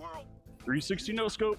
squirrel. 360 no scope.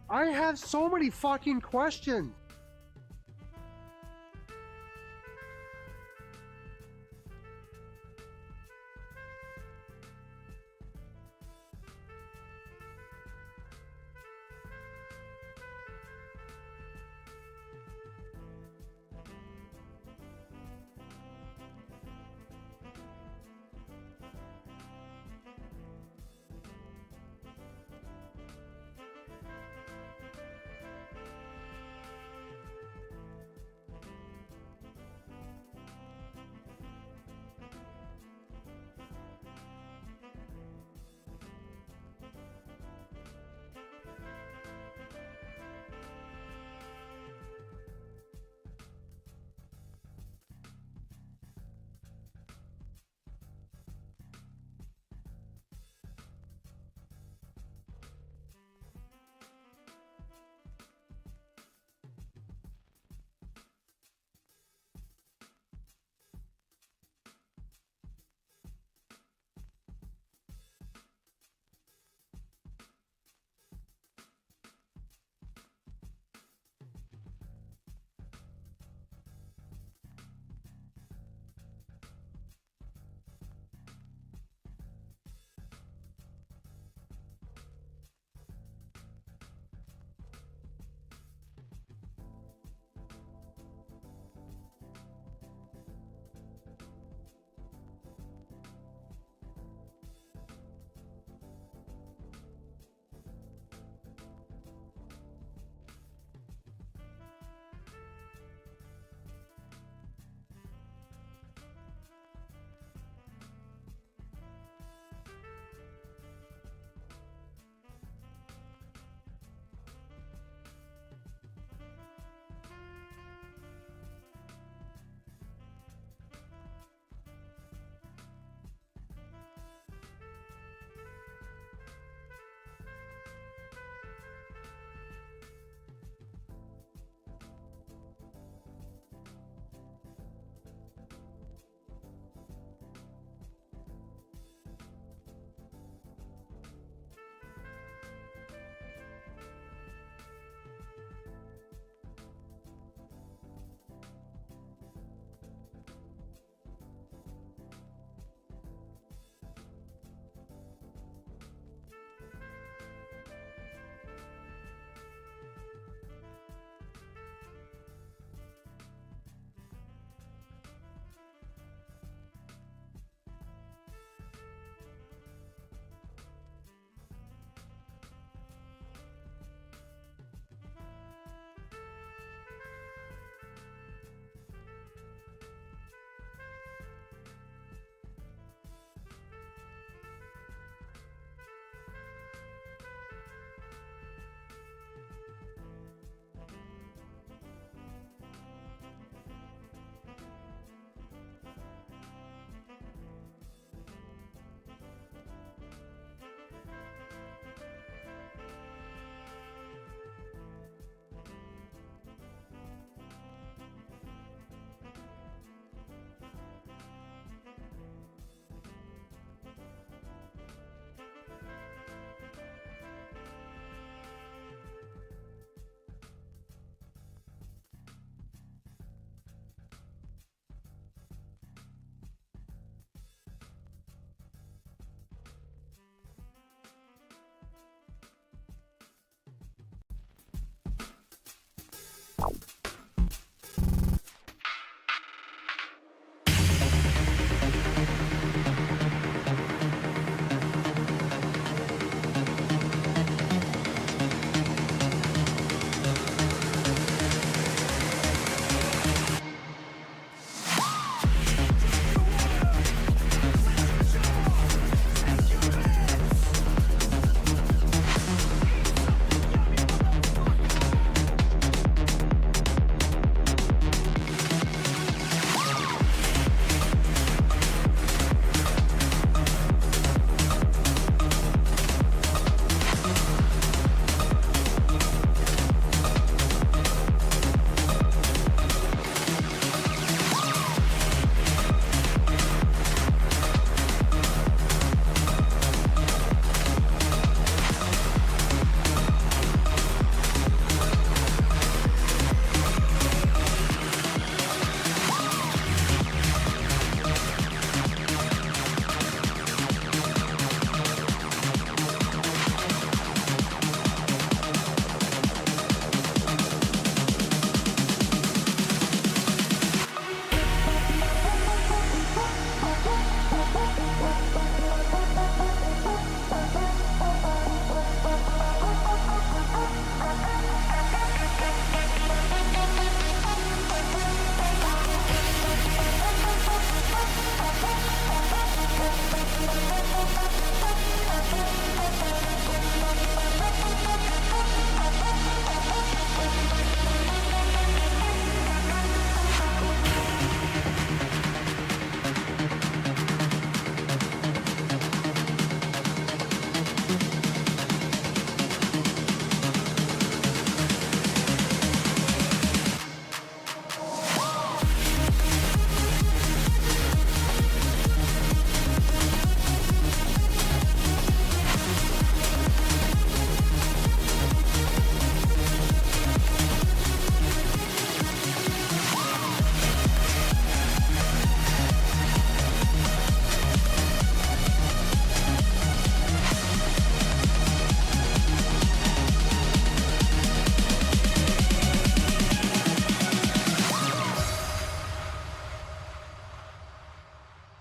I have so many fucking questions.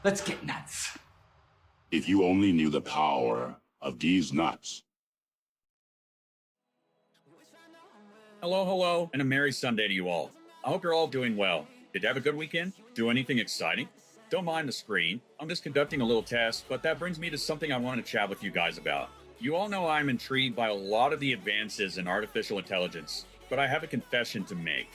Let's get nuts. If you only knew the power of these nuts. Hello, and a merry Sunday to you all. I hope you're all doing well. Did you have a good weekend? Do anything exciting? Don't mind the screen. I'm just conducting a little test, but that brings me to something I want to chat with you guys about. You all know I'm intrigued by a lot of the advances in artificial intelligence, but I have a confession to make.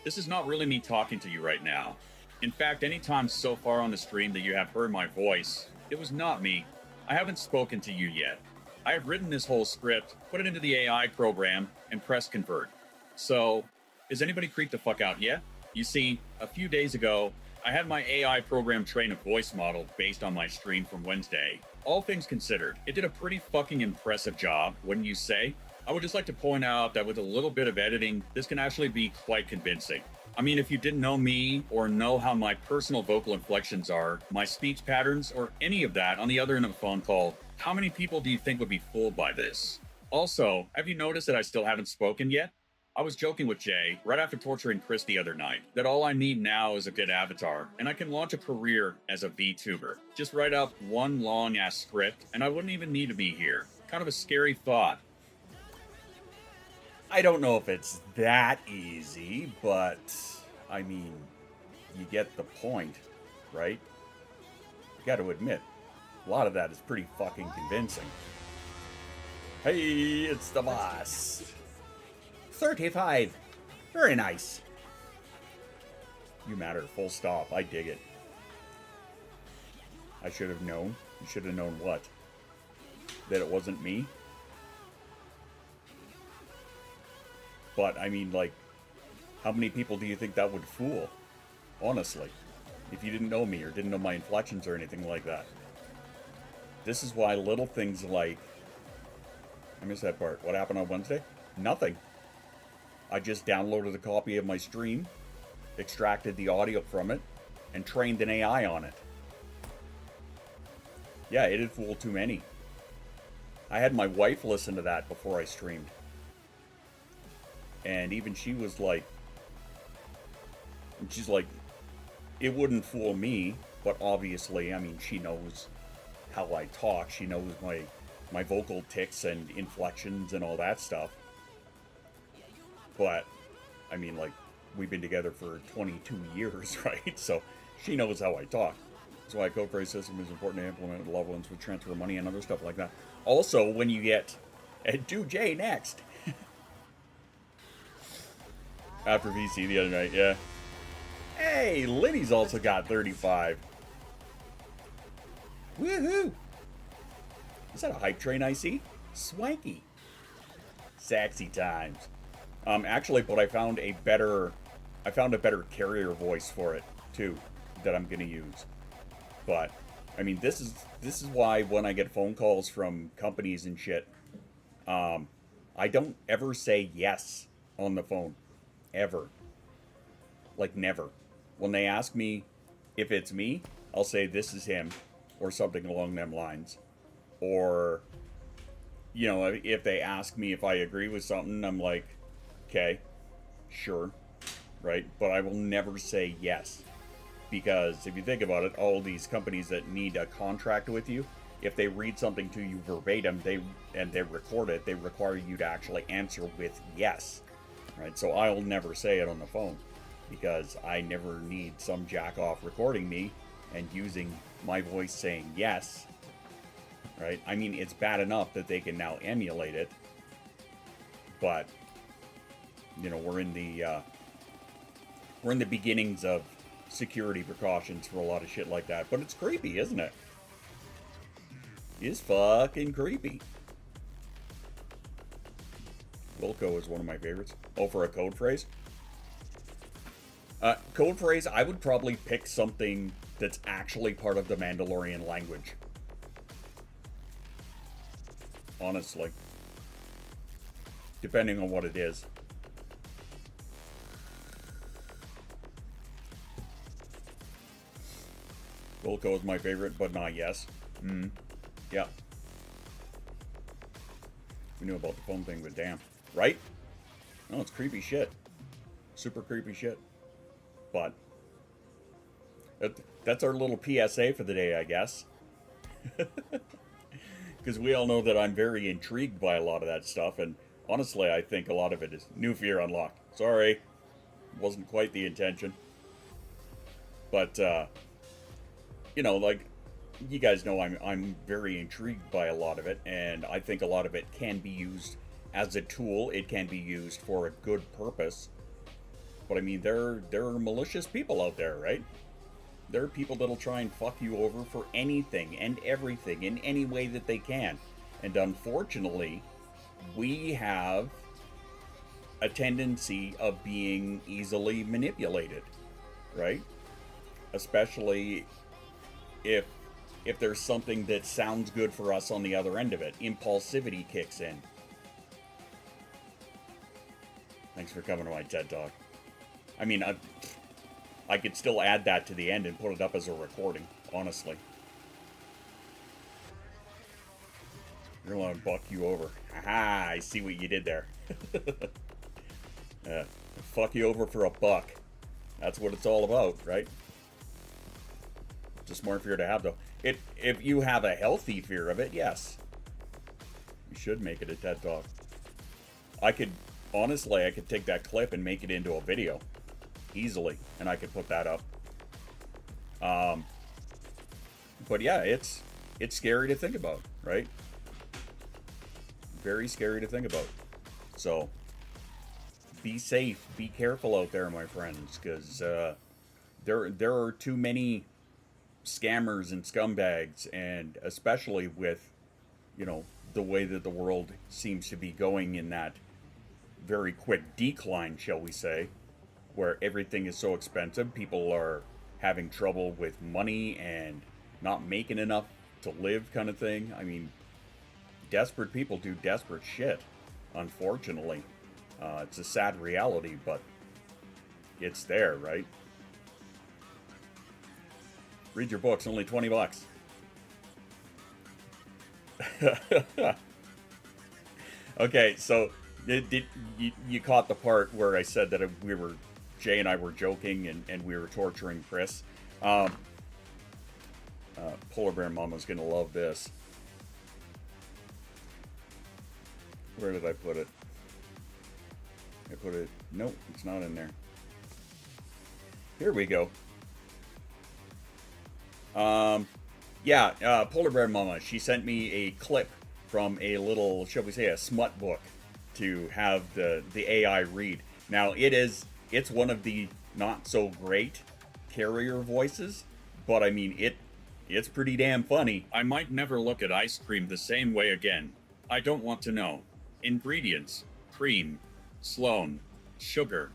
This is not really me talking to you right now. In fact, any time so far on the stream that you have heard my voice, it was not me. I haven't spoken to you yet. I have written this whole script, put it into the AI program, and pressed convert. So, is anybody creeped the fuck out yet? You see, a few days ago, I had my AI program train a voice model based on my stream from Wednesday. All things considered, it did a pretty fucking impressive job, wouldn't you say? I would just like to point out that with a little bit of editing, this can actually be quite convincing. I mean, if you didn't know me or know how my personal vocal inflections are, my speech patterns, or any of that on the other end of a phone call, how many people do you think would be fooled by this? Also, have you noticed that I still haven't spoken yet? I was joking with Jay, right after torturing Chris the other night, that all I need now is a good avatar, and I can launch a career as a VTuber. Just write up one long-ass script, and I wouldn't even need to be here. Kind of a scary thought. I don't know if it's that easy, but, I mean, you get the point, right? You gotta admit, a lot of that is pretty fucking convincing. Hey, it's the boss. 35. Very nice. You matter, full stop. I dig it. I should have known. You should have known what? That it wasn't me? But, I mean, like, how many people do you think that would fool? Honestly. If you didn't know me or didn't know my inflections or anything like that. This is why little things like... I missed that part. What happened on Wednesday? Nothing. I just downloaded a copy of my stream, extracted the audio from it, and trained an AI on it. Yeah, it'd fool too many. I had my wife listen to that before I streamed. And even she was like... She's like, it wouldn't fool me, but obviously, I mean, she knows how I talk. She knows my vocal tics and inflections and all that stuff. But, I mean, like, we've been together for 22 years, right? So, she knows how I talk. That's why a code phrase system is important to implement level ones with transfer money and other stuff like that. Also, when you get... do Jay next. After VC the other night, yeah. Hey, Liddy's also got 35. Woohoo! Is that a hype train I see? Swanky. Sexy times. Actually, but I found a better carrier voice for it too that I'm gonna use. But I mean, this is why when I get phone calls from companies and shit, I don't ever say yes on the phone, ever. Like never. When they ask me if it's me, I'll say this is him, or something along them lines. Or, you know, if they ask me if I agree with something, I'm like, okay, sure, right? But I will never say yes. Because if you think about it, all these companies that need a contract with you, if they read something to you verbatim, and they record it, they require you to actually answer with yes, right? So I'll never say it on the phone, because I never need some jack-off recording me and using my voice saying yes, right? I mean, it's bad enough that they can now emulate it, but, you know, we're in the beginnings of security precautions for a lot of shit like that. But it's creepy, isn't it? It's fucking creepy. Wilco is one of my favorites. Oh, for a code phrase? Code phrase, I would probably pick something that's actually part of the Mandalorian language. Honestly. Depending on what it is. Wilco is my favorite, but not yes. Yeah. We knew about the phone thing, but damn. Right? No, it's creepy shit. Super creepy shit. But That's our little PSA for the day, I guess. Because we all know that I'm very intrigued by a lot of that stuff, and honestly, I think a lot of it is new fear unlocked. Sorry, wasn't quite the intention. But, you know, like, you guys know I'm very intrigued by a lot of it, and I think a lot of it can be used as a tool. It can be used for a good purpose. But I mean, there are malicious people out there, right? There are people that'll try and fuck you over for anything and everything in any way that they can. And unfortunately, we have a tendency of being easily manipulated, right? Especially if there's something that sounds good for us on the other end of it. Impulsivity kicks in. Thanks for coming to my TED Talk. I mean, I could still add that to the end and put it up as a recording, honestly. You're gonna buck you over. Aha, I see what you did there. Fuck you over for a buck. That's what it's all about, right? It's a smart fear to have, though. If you have a healthy fear of it, yes. You should make it a TED Talk. Honestly, I could take that clip and make it into a video. Easily. And I could put that up. But yeah, it's scary to think about, right? Very scary to think about. So, be safe. Be careful out there, my friends. Because there are too many scammers and scumbags, and especially with, you know, the way that the world seems to be going in that very quick decline, shall we say, where everything is so expensive, people are having trouble with money and not making enough to live, kind of thing. I mean, desperate people do desperate shit, unfortunately. It's a sad reality, but it's there, right? Read your books, only 20 bucks. Okay, so you caught the part where I said that Jay and I were joking and we were torturing Chris. Polar Bear Mama's gonna love this. Where did I put it? Nope, it's not in there. Here we go. Polar Bear Mama, she sent me a clip from a little, shall we say, a smut book to have the AI read. Now, it's one of the not so great carrier voices, but I mean, it's pretty damn funny. I might never look at ice cream the same way again. I don't want to know. Ingredients: cream, Sloan, sugar.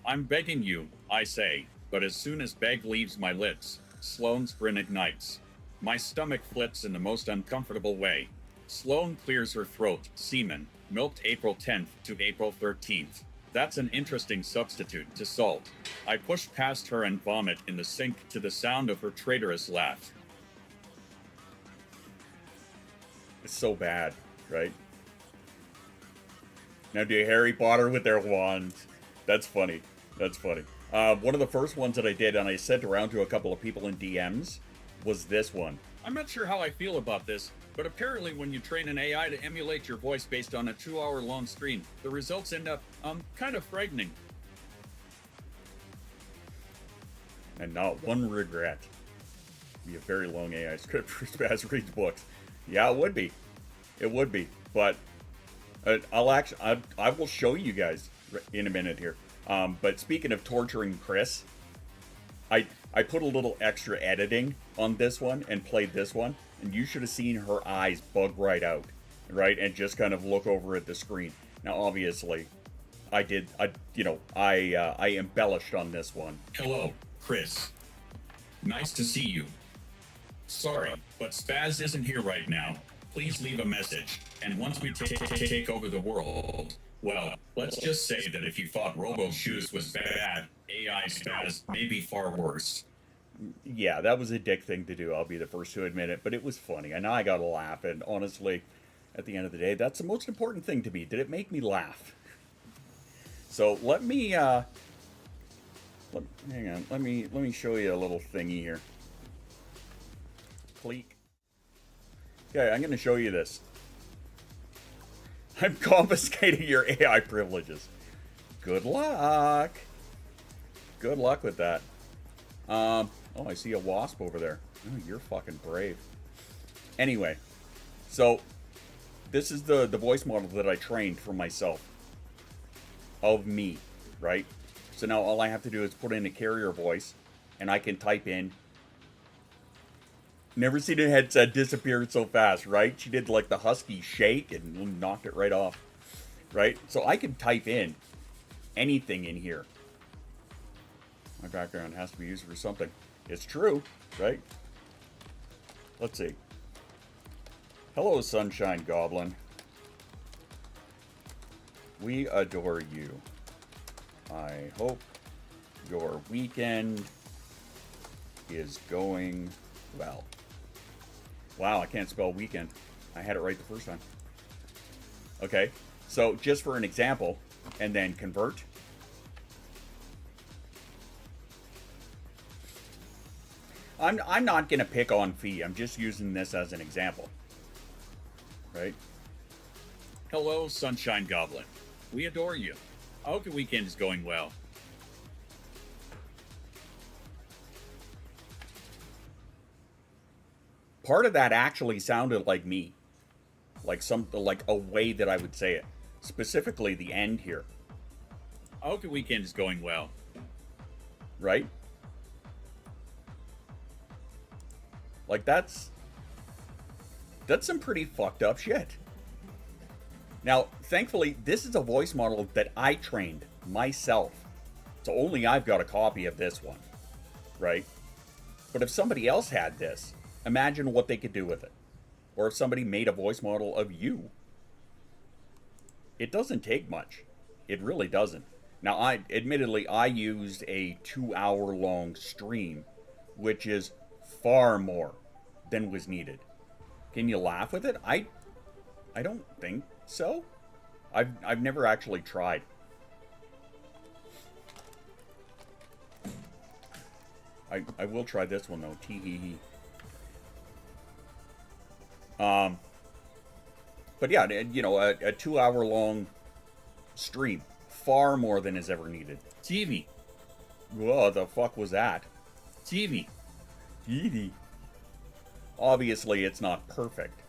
I'm begging you, I say, but as soon as beg leaves my lips, Sloan's grin ignites. My stomach flips in the most uncomfortable way. Sloan clears her throat, semen, milked April 10th to April 13th. That's an interesting substitute to salt. I push past her and vomit in the sink to the sound of her traitorous laugh. It's so bad, right? Now do Harry Potter with their wands. That's funny. That's funny. One of the first ones that I did, and I sent around to a couple of people in DMs, was this one. I'm not sure how I feel about this, but apparently when you train an AI to emulate your voice based on a 2-hour-long stream, the results end up, kind of frightening. And not one regret. Be a very long AI script for Spaz reads books. Yeah, it would be. It would be. But I will show you guys in a minute here. But speaking of torturing Chris, I put a little extra editing on this one and played this one, and you should have seen her eyes bug right out, right, and just kind of look over at the screen. Now, obviously, I embellished on this one. Hello, Chris. Nice to see you. Sorry, but Spaz isn't here right now. Please leave a message, and once we take over the world, well, let's just say that if you thought Robo Shoes was bad, AI Spaz may be far worse. Yeah, that was a dick thing to do, I'll be the first to admit it, but it was funny, and I got a laugh, and honestly, at the end of the day, that's the most important thing to me. Did it make me laugh? So let me Hang on. Let me show you a little thingy here. Click. Okay, I'm going to show you this. I'm confiscating your AI privileges. Good luck. Good luck with that. Oh, I see a wasp over there. Oh, you're fucking brave. Anyway, so this is the voice model that I trained for myself. Of me, right? So now all I have to do is put in a carrier voice, and I can type in. Never seen a headset disappear so fast, right? She did like the husky shake and knocked it right off, right? So I can type in anything in here. My background has to be used for something. It's true, right? Let's see. Hello, Sunshine Goblin. We adore you. I hope your weekend is going well. Wow, I can't spell weekend. I had it right the first time. Okay, so just for an example, and then convert. I'm not gonna pick on Fee. I'm just using this as an example. Right? Hello, Sunshine Goblin. We adore you. I hope your weekend is going well. Part of that actually sounded like me. Like a way that I would say it. Specifically the end here. I hope your weekend is going well. Right? Like that's some pretty fucked up shit. Now, thankfully, this is a voice model that I trained myself. So only I've got a copy of this one. Right? But if somebody else had this, imagine what they could do with it. Or if somebody made a voice model of you. It doesn't take much. It really doesn't. Now, I used a 2-hour-long stream, which is far more than was needed. Can you laugh with it? I don't think so. I've never actually tried. I will try this one though. Tee hee hee. But yeah, you know, a 2-hour-long stream, far more than is ever needed. TV. What the fuck was that? TV. TV. Obviously, it's not perfect,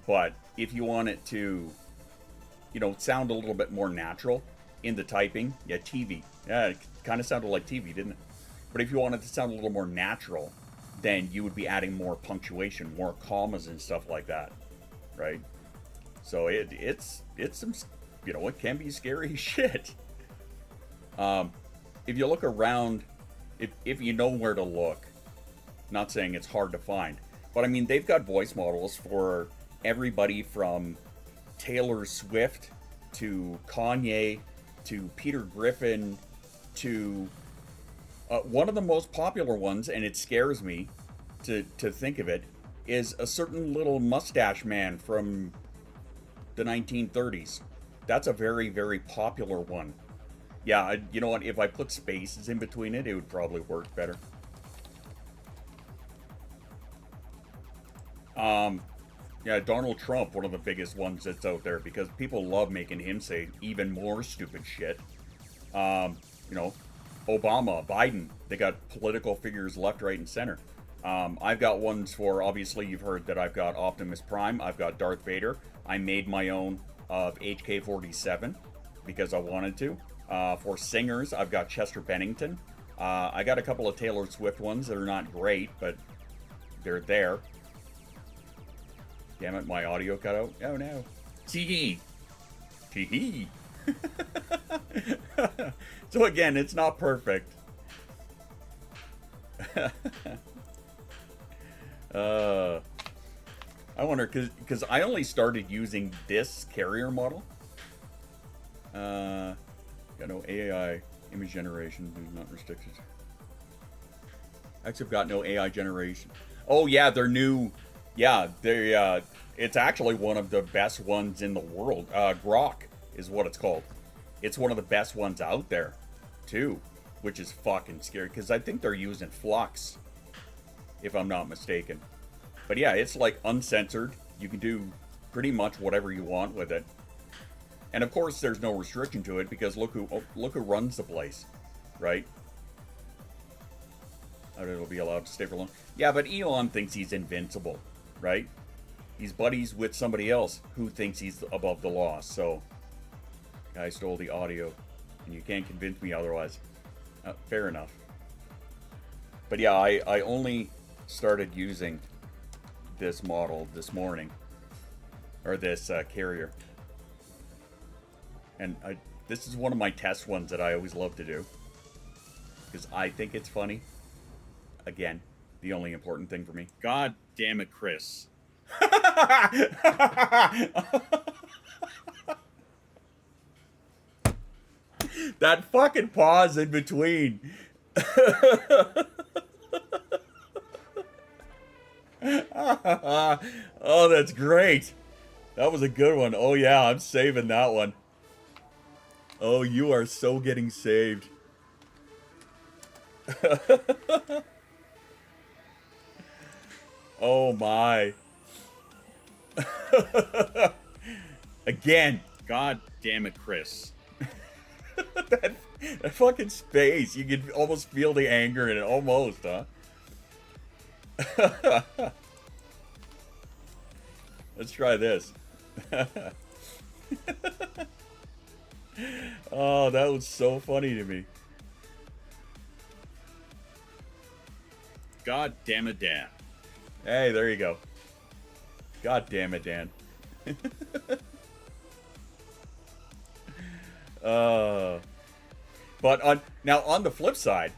but if you want it to, you know, sound a little bit more natural in the typing, yeah, TV. Yeah, it kind of sounded like TV, didn't it? But if you want it to sound a little more natural, then you would be adding more punctuation, more commas and stuff like that, right? So it's some, you know, it can be scary shit. If you look around, if you know where to look, not saying it's hard to find, but I mean, they've got voice models for everybody from Taylor Swift to Kanye to Peter Griffin to one of the most popular ones, and it scares me to think of it, is a certain little mustache man from the 1930s. That's a very, very popular one. Yeah, you know what? If I put spaces in between it, it would probably work better. Yeah, Donald Trump, one of the biggest ones that's out there, because people love making him say even more stupid shit. You know, Obama, Biden, they got political figures left, right, and center. I've got ones for, obviously, you've heard that I've got Optimus Prime, I've got Darth Vader. I made my own of HK-47 because I wanted to. For singers, I've got Chester Bennington. I got a couple of Taylor Swift ones that are not great, but they're there. Damn it, my audio cut out. Oh no. TV. Tee-hee. So again, it's not perfect. I wonder, because I only started using this carrier model. Got no AI image generation, not restricted. Actually, I've got no AI generation. Oh yeah, they're new. Yeah, they. It's actually one of the best ones in the world. Grok is what it's called. It's one of the best ones out there, too. which is fucking scary, because I think they're using Flux, if I'm not mistaken. But yeah, it's like uncensored. You can do pretty much whatever you want with it. And of course, there's no restriction to it, because look who runs the place, right? It'll be allowed to stay for long. Yeah, but Elon thinks he's invincible, right? He's buddies with somebody else who thinks he's above the law. So, guy stole the audio, and you can't convince me otherwise. Fair enough. But yeah, I only started using this model this morning, or this carrier. And this is one of my test ones that I always love to do, because I think it's funny. Again, the only important thing for me. God damn it, Chris. That fucking pause in between. Oh, that's great. That was a good one. Oh yeah, I'm saving that one. Oh, you are so getting saved. Oh my. Again. God damn it, Chris. that fucking space. You can almost feel the anger in it. Almost, huh? Let's try this. Oh, that was so funny to me. God damn it, Dan. Hey, there you go. God damn it, Dan. But on the flip side,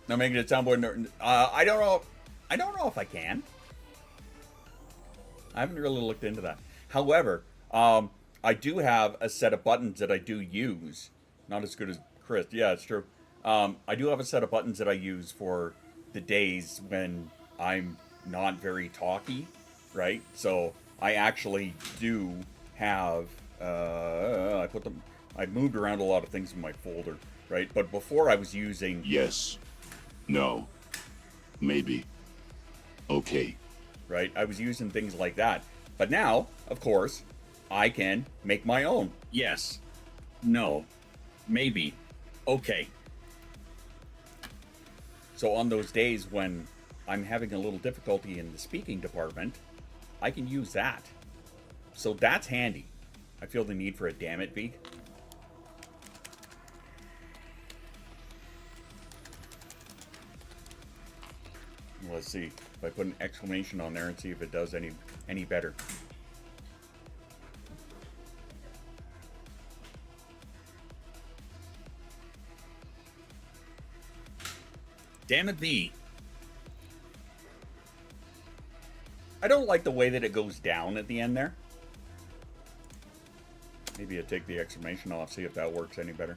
now making it sound more. I don't know. I don't know if I can. I haven't really looked into that. However, I do have a set of buttons that I do use. Not as good as Chris. Yeah, it's true. I do have a set of buttons that I use for the days when I'm not very talky, right? So I actually do have. I moved around a lot of things in my folder, right? But before I was using. Yes. No. Maybe. Okay. Right? I was using things like that. But now, of course, I can make my own. Yes. No. Maybe. Okay. So on those days when I'm having a little difficulty in the speaking department, I can use that. So that's handy. I feel the need for a damn it beak. Let's see if I put an exclamation on there and see if it does any better. Damn it, me. I don't like the way that it goes down at the end there. Maybe I take the exclamation off, see if that works any better.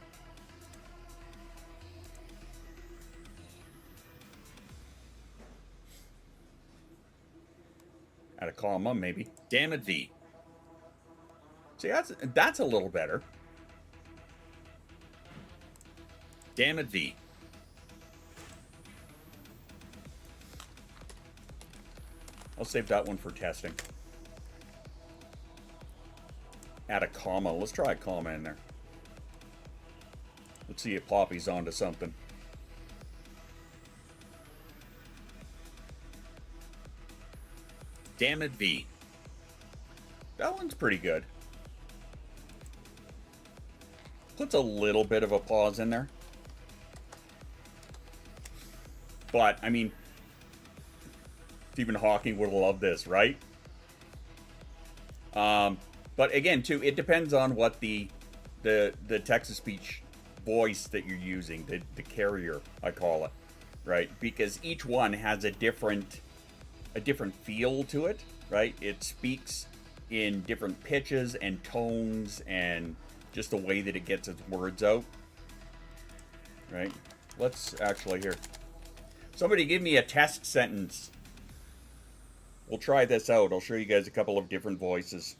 Add a comma, maybe. Damn it, V. See, that's a little better. Damn it, V. I'll save that one for testing. Add a comma. Let's try a comma in there. Let's see if Poppy's onto something. Damn it, V. That one's pretty good. Puts a little bit of a pause in there. But, I mean, Stephen Hawking would have loved this, right? But again, too, it depends on what the text-to-speech voice that you're using, the carrier, I call it, right? Because each one has a different feel to it, right? It speaks in different pitches and tones and just the way that it gets its words out, right? Let's actually here. Somebody give me a test sentence. We'll try this out. I'll show you guys a couple of different voices.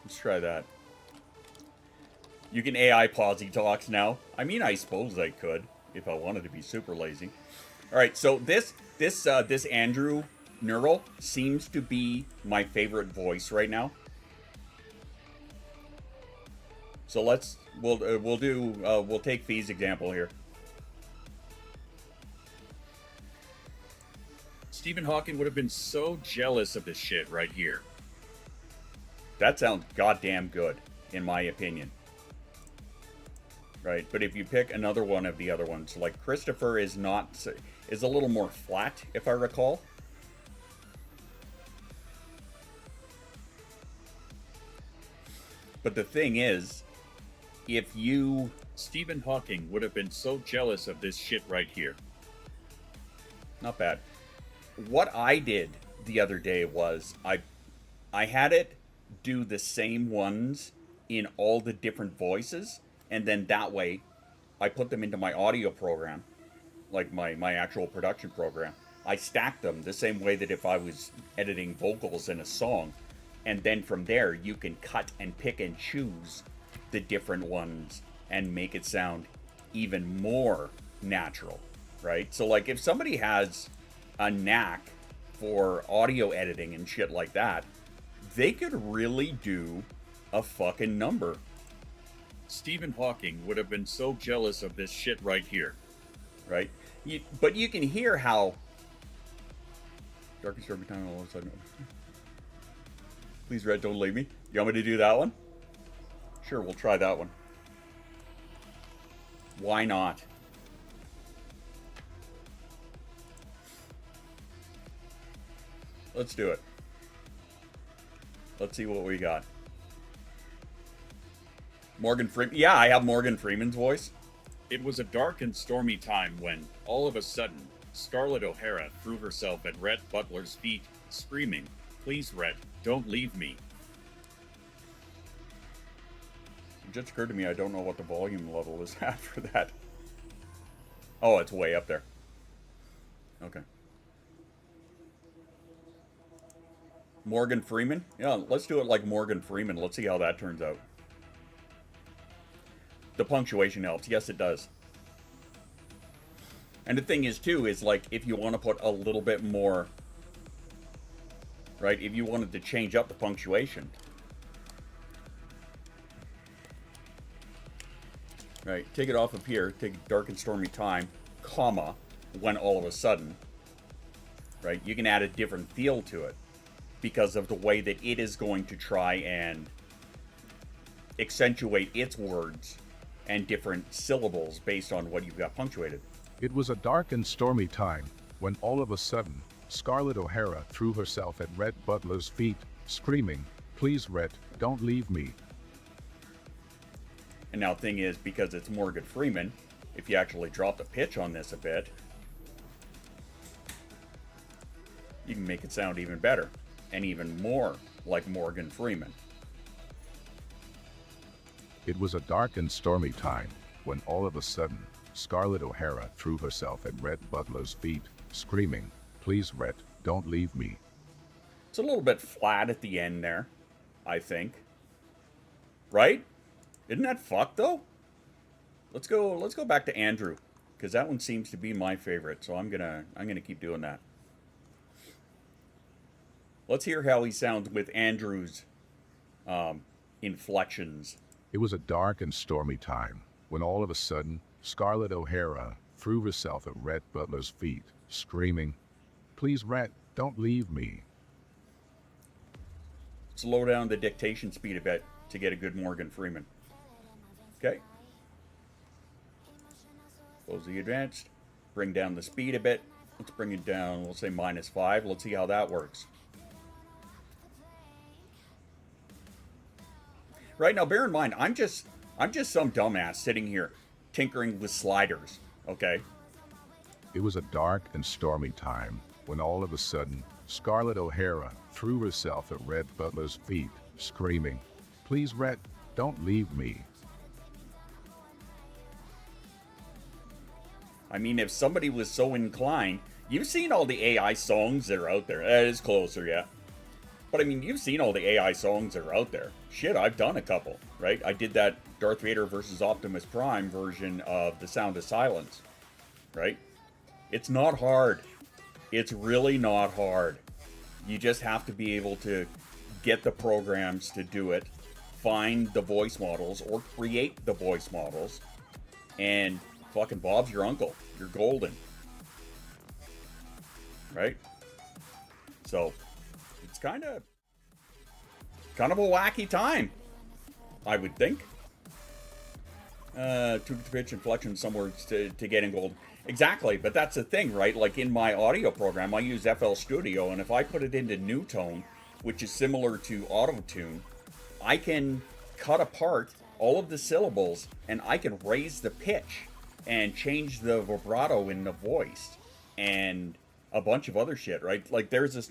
Let's try that. You can AI Posy Talks now. I mean, I suppose I could if I wanted to be super lazy. All right, so this Andrew Neural seems to be my favorite voice right now. So we'll take Fee's example here. Stephen Hawking would have been so jealous of this shit right here. That sounds goddamn good, in my opinion. Right, but if you pick another one of the other ones, like Christopher is a little more flat, if I recall. But the thing is, if you... Stephen Hawking would have been so jealous of this shit right here. Not bad. What I did the other day was I had it do the same ones in all the different voices, and then that way I put them into my audio program, like my actual production program. I stacked them the same way that if I was editing vocals in a song, and then from there you can cut and pick and choose the different ones and make it sound even more natural, right? So like if somebody has a knack for audio editing and shit like that, they could really do a fucking number. Stephen Hawking would have been so jealous of this shit right here. Right? But you can hear how... Dark and stormy time all of a sudden... Please, Red, don't leave me. You want me to do that one? Sure, we'll try that one. Why not? Let's do it. Let's see what we got. Morgan Freeman. Yeah, I have Morgan Freeman's voice. It was a dark and stormy time when, all of a sudden, Scarlett O'Hara threw herself at Rhett Butler's feet, screaming, "Please, Rhett, don't leave me." It just occurred to me I don't know what the volume level is at for that. Oh, it's way up there. Okay. Morgan Freeman? Yeah, let's do it like Morgan Freeman. Let's see how that turns out. The punctuation helps. Yes, it does. And the thing is, too, is like if you want to put a little bit more, right? If you wanted to change up the punctuation, right? Take it off of here. Take dark and stormy time, comma, when all of a sudden, right? You can add a different feel to it because of the way that it is going to try and accentuate its words and different syllables based on what you've got punctuated. It was a dark and stormy time when all of a sudden, Scarlett O'Hara threw herself at Rhett Butler's feet, screaming, "Please, Rhett, don't leave me." And now the thing is, because it's Morgan Freeman, if you actually drop the pitch on this a bit, you can make it sound even better and even more like Morgan Freeman. It was a dark and stormy time when all of a sudden, Scarlett O'Hara threw herself at Rhett Butler's feet, screaming, "Please, Rhett, don't leave me." It's a little bit flat at the end there, I think. Right? Isn't that fucked though? Let's go back to Andrew, because that one seems to be my favorite, so I'm gonna keep doing that. Let's hear how he sounds with Andrew's inflections. It was a dark and stormy time when all of a sudden, Scarlett O'Hara threw herself at Rhett Butler's feet, screaming, "Please, Rhett, don't leave me." Slow down the dictation speed a bit to get a good Morgan Freeman. Okay. Close the advanced. Bring down the speed a bit. Let's bring it down, we'll say -5. Let's see how that works. Right, now bear in mind, I'm just some dumbass sitting here tinkering with sliders, okay? It was a dark and stormy time when all of a sudden, Scarlett O'Hara threw herself at Rhett Butler's feet, screaming, "Please, Rhett, don't leave me." I mean, if somebody was so inclined, you've seen all the AI songs that are out there. That is closer, yeah. But I mean, you've seen all the AI songs that are out there. Shit, I've done a couple, right? I did that Darth Vader versus Optimus Prime version of The Sound of Silence, right? It's not hard. It's really not hard. You just have to be able to get the programs to do it, find the voice models, or create the voice models, and fucking Bob's your uncle. You're golden. Right? So, it's kind of a wacky time, I would think. To pitch inflection somewhere to getting gold. Exactly, but that's the thing, right? Like in my audio program, I use FL Studio, and if I put it into New Tone, which is similar to Auto-Tune, I can cut apart all of the syllables, and I can raise the pitch and change the vibrato in the voice, and a bunch of other shit, right? Like there's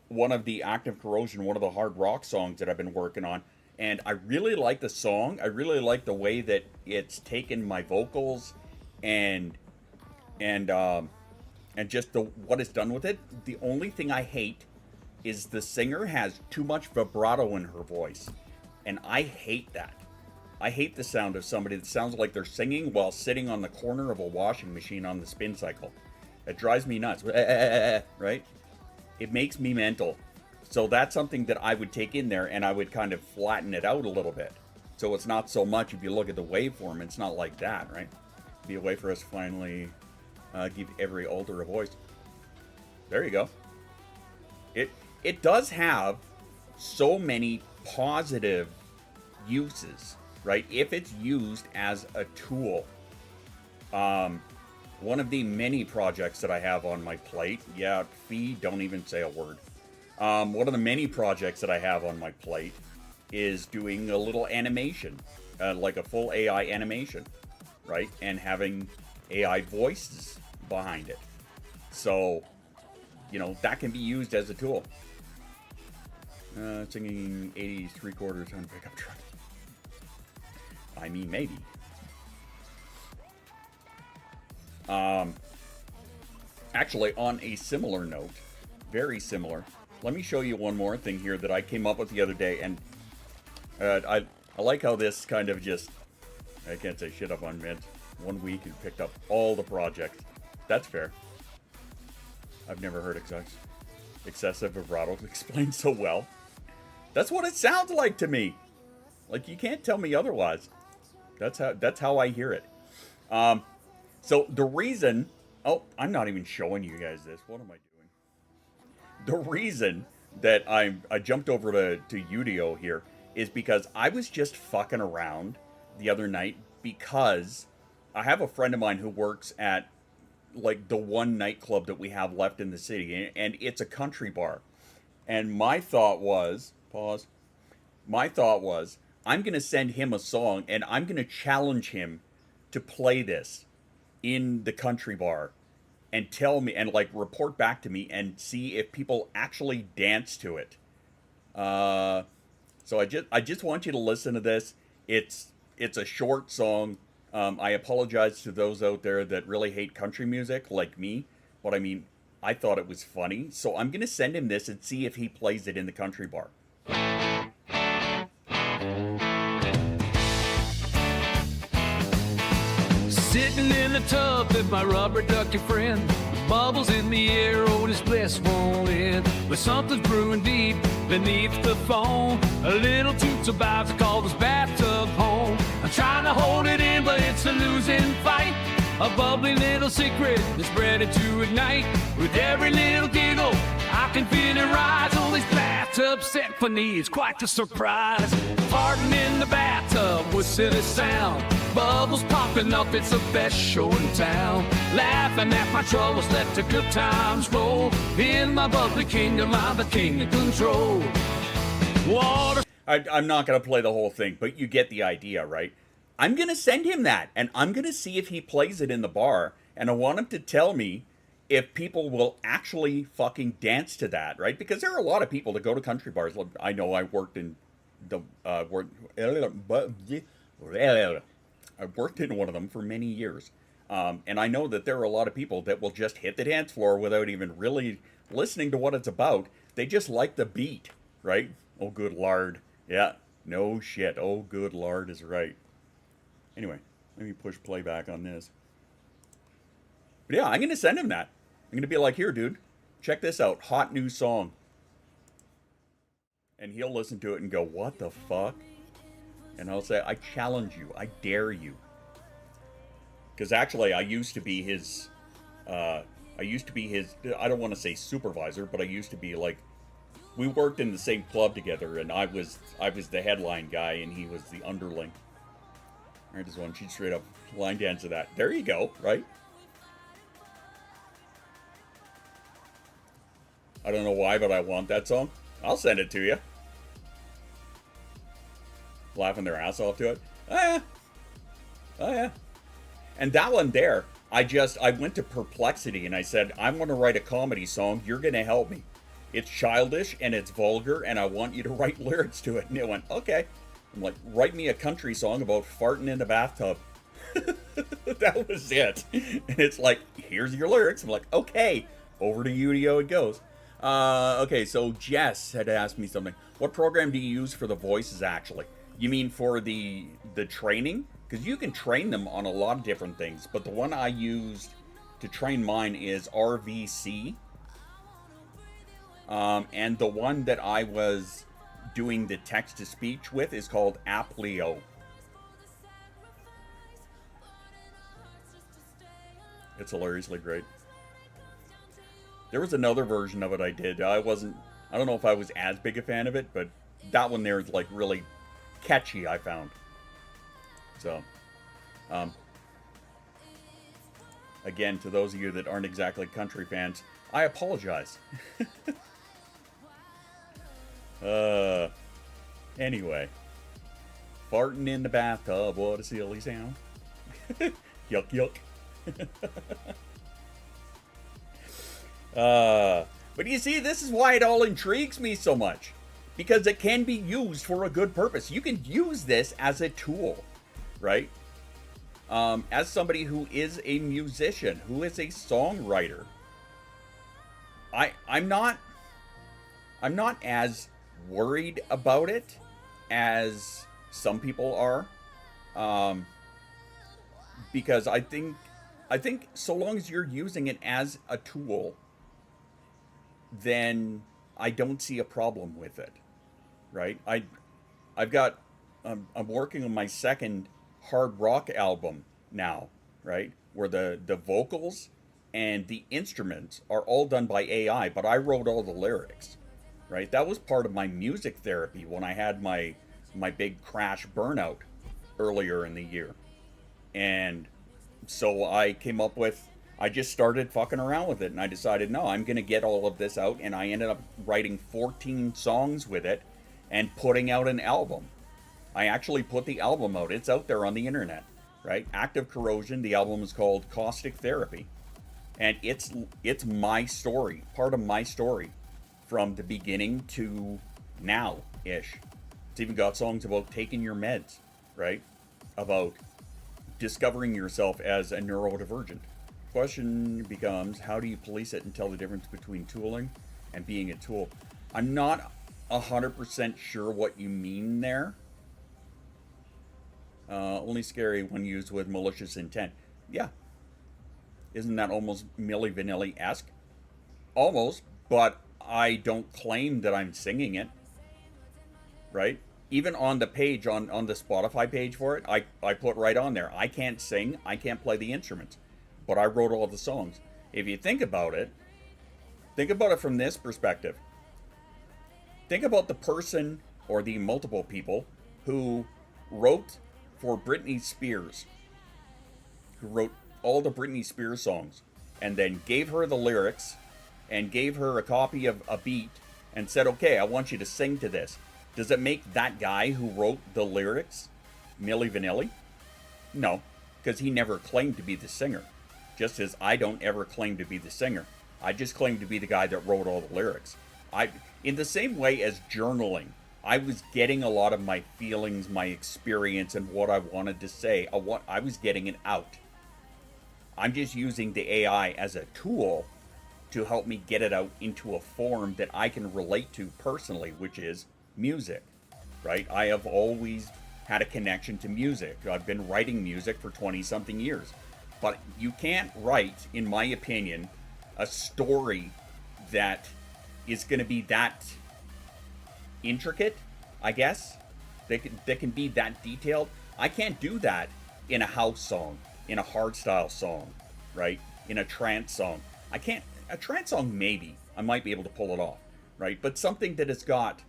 one of the Active Corrosion, one of the hard rock songs that I've been working on, and I really like the song. I really like the way that it's taken my vocals and just what it's done with it. The only thing I hate is the singer has too much vibrato in her voice, and I hate that. I hate the sound of somebody that sounds like they're singing while sitting on the corner of a washing machine on the spin cycle. It drives me nuts, right? It makes me mental. So that's something that I would take in there, and I would kind of flatten it out a little bit. So it's not so much, if you look at the waveform, it's not like that, right? Be a way for us to finally give every altar a voice. There you go. It does have so many positive uses, right? If it's used as a tool. One of the many projects that I have on my plate, yeah, Fee, don't even say a word. One of the many projects that I have on my plate is doing a little animation, like a full AI animation, right? And having AI voices behind it. So, you know, that can be used as a tool. Singing 80s 3/4 ton pickup truck. I mean, maybe. Actually, on a similar note, very similar, let me show you one more thing here that I came up with the other day, and I like how this kind of just, I can't say shit up on Mint. 1 week and picked up all the projects. That's fair. I've never heard excessive vibrato explained so well. That's what it sounds like to me. Like, you can't tell me otherwise. That's how I hear it. So the reason, oh, I'm not even showing you guys this. What am I doing? The reason that I jumped over to Udio here is because I was just fucking around the other night, because I have a friend of mine who works at like the one nightclub that we have left in the city, and it's a country bar. And my thought was, I'm going to send him a song, and I'm going to challenge him to play this in the country bar and tell me, and like report back to me and see if people actually dance to it. So I just want you to listen to this. It's a short song. I apologize to those out there that really hate country music like me, but I mean, I thought it was funny. So I'm going to send him this and see if he plays it in the country bar. Sitting in the tub with my rubber ducky friend. Bubbles in the air, oh, this bliss won't end. But something's brewing deep beneath the foam. A little toot's about to call this bathtub home. I'm trying to hold it in, but it's a losing fight. A bubbly little secret that's ready to ignite. With every little giggle, I can feel it rise. Oh, this bathtub symphony is quite the surprise. Farting in the bathtub with silly sound. Bubbles popping up, it's the best show in town. Laughing at my troubles, let the good times roll. In my bubbly kingdom, I'm the king of control. Water. I'm not going to play the whole thing, but you get the idea, right? I'm going to send him that, and I'm going to see if he plays it in the bar, and I want him to tell me if people will actually fucking dance to that, right? Because there are a lot of people that go to country bars. I know I worked in the I worked in one of them for many years, and I know that there are a lot of people that will just hit the dance floor without even really listening to what it's about. They just like the beat, right? Oh, good lard. Yeah, no shit. Oh, good lard is right. Anyway, let me push play back on this. But yeah, I'm going to send him that. I'm going to be like, here, dude, check this out. Hot new song. And he'll listen to it and go, what the fuck? And I'll say, I challenge you. I dare you. Because actually, I used to be his, I don't want to say supervisor, but I used to be like, we worked in the same club together, and I was the headline guy, and he was the underling. All right, this one, she'd straight up line dance to that. There you go, right? I don't know why, but I want that song. I'll send it to you. Laughing their ass off to it. Oh yeah. Oh yeah. And that one there, I went to Perplexity and I said, I'm going to write a comedy song. You're going to help me. It's childish and it's vulgar and I want you to write lyrics to it. And it went, okay. I'm like, write me a country song about farting in the bathtub. That was it. And it's like, here's your lyrics. I'm like, okay, over to UDO it goes. Okay, so Jess had asked me something. What program do you use for the voices actually? You mean for the training? Because you can train them on a lot of different things, but the one I used to train mine is RVC. And the one that I was doing the text-to-speech with is called Applio. It's hilariously great. There was another version of it I did. I don't know if I was as big a fan of it, but that one there is like really catchy, I found. So, again, to those of you that aren't exactly country fans, I apologize. Anyway. Farting in the bathtub, what a silly sound. Yuck, yuck. But you see, this is why it all intrigues me so much. Because it can be used for a good purpose. You can use this as a tool, right? As somebody who is a musician, who is a songwriter, I'm not as worried about it as some people are, because I think so long as you're using it as a tool, then I don't see a problem with it, right? I'm working on my second hard rock album now, right? Where the vocals and the instruments are all done by AI, but I wrote all the lyrics, right? That was part of my music therapy when I had my big crash burnout earlier in the year. And so I just started fucking around with it, and I decided, no, I'm going to get all of this out, and I ended up writing 14 songs with it and putting out an album. I actually put the album out. It's out there on the internet, right? Active Corrosion. The album is called Caustic Therapy. And it's my story, part of my story from the beginning to now-ish. It's even got songs about taking your meds, right? About discovering yourself as a neurodivergent. Question becomes, how do you police it and tell the difference between tooling and being a tool? I'm not 100% sure what you mean there. Only scary when used with malicious intent. Yeah. Isn't that almost Milli Vanilli-esque? Almost, but I don't claim that I'm singing it. Right? Even on the page, on the Spotify page for it, I put right on there, I can't sing, I can't play the instruments, but I wrote all the songs. If you think about it from this perspective. Think about the person or the multiple people who wrote for Britney Spears, who wrote all the Britney Spears songs, and then gave her the lyrics and gave her a copy of a beat and said, okay, I want you to sing to this. Does it make that guy who wrote the lyrics Milli Vanilli? No, because he never claimed to be the singer. Just as I don't ever claim to be the singer. I just claim to be the guy that wrote all the lyrics. In the same way as journaling, I was getting a lot of my feelings, my experience, and what I wanted to say. I was getting it out. I'm just using the AI as a tool to help me get it out into a form that I can relate to personally, which is music, right? I have always had a connection to music. I've been writing music for 20-something years. But you can't write, in my opinion, a story that is going to be that intricate, I guess, that can be that detailed. I can't do that in a house song, in a hardstyle song, right? In a trance song. I can't. A trance song, maybe I might be able to pull it off, right? But something that has got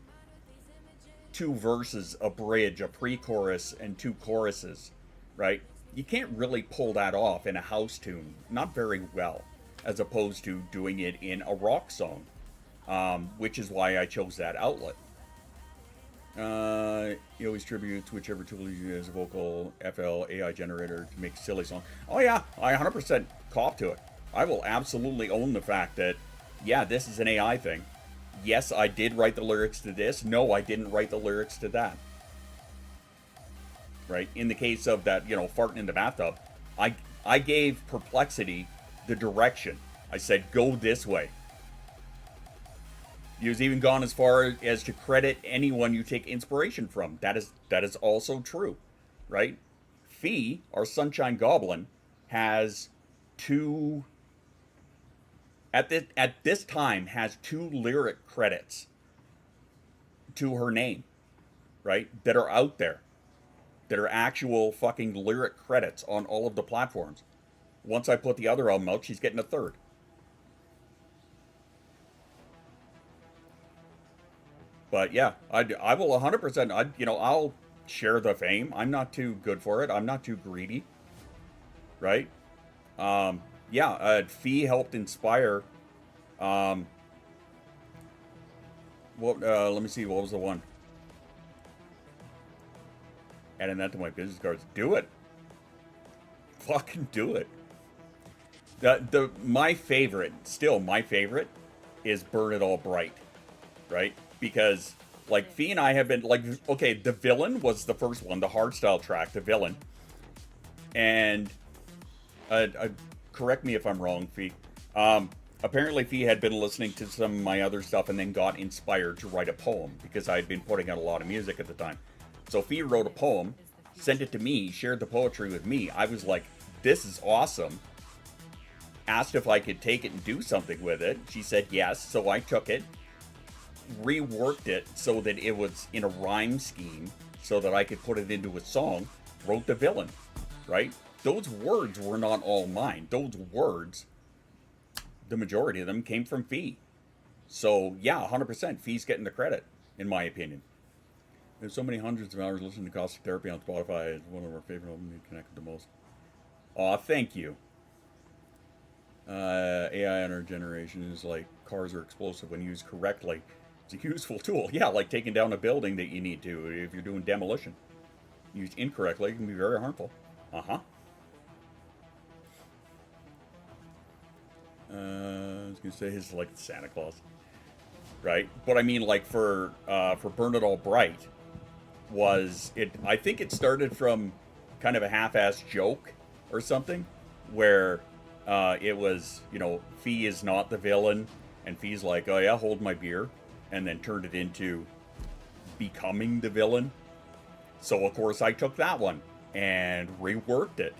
2 verses, a bridge, a pre-chorus, and 2 choruses, right? You can't really pull that off in a house tune, not very well, as opposed to doing it in a rock song, which is why I chose that outlet. He always tributes whichever tool you use as a vocal FL AI generator to make a silly song. Oh yeah, I 100% cop to it. I will absolutely own the fact that, yeah, this is an AI thing. Yes, I did write the lyrics to this. No, I didn't write the lyrics to that. Right? In the case of that, farting in the bathtub, I gave Perplexity the direction. I said, go this way. He was even gone as far as to credit anyone you take inspiration from. That is also true, right? Fee, our Sunshine Goblin, has 2... At this time, has 2 lyric credits to her name, right? That are out there. That are actual fucking lyric credits on all of the platforms. Once I put the other album out, she's getting a 3rd. But yeah, I will 100%, I'll share the fame. I'm not too good for it. I'm not too greedy. Right? Fee helped inspire, let me see, what was the one? Adding that to my business cards. Do it. Fucking do it. My favorite is Burn It All Bright. Right? Because, like, Fee and I have been, like, okay, The Villain was the first one, the hardstyle track, The Villain. And, correct me if I'm wrong, Fee. Apparently Fee had been listening to some of my other stuff and then got inspired to write a poem, because I had been putting out a lot of music at the time. So Fee wrote a poem, sent it to me, shared the poetry with me. I was like, this is awesome. Asked if I could take it and do something with it. She said yes, so I took it, reworked it so that it was in a rhyme scheme so that I could put it into a song, wrote The Villain, right? Those words were not all mine. Those words, the majority of them came from Fee. So yeah, 100% Fee's getting the credit, in my opinion. There's so many hundreds of hours listening to Caustic Therapy on Spotify. It's one of our favorite albums we connected the most. Aw, thank you. AI in our generation is like cars are explosive when used correctly. It's a useful tool. Yeah, like taking down a building that you need to if you're doing demolition. Used incorrectly, it can be very harmful. I was gonna say it's like Santa Claus, right? But I mean, like for Burn It All Bright, I think it started from kind of a half-assed joke or something, where it was, Fee is not the villain, and Fee's like, oh yeah, hold my beer, and then turned it into becoming the villain. So of course I took that one and reworked it,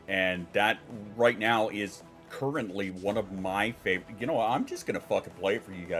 and that right now is currently one of my favorite. I'm just gonna fucking play it for you guys.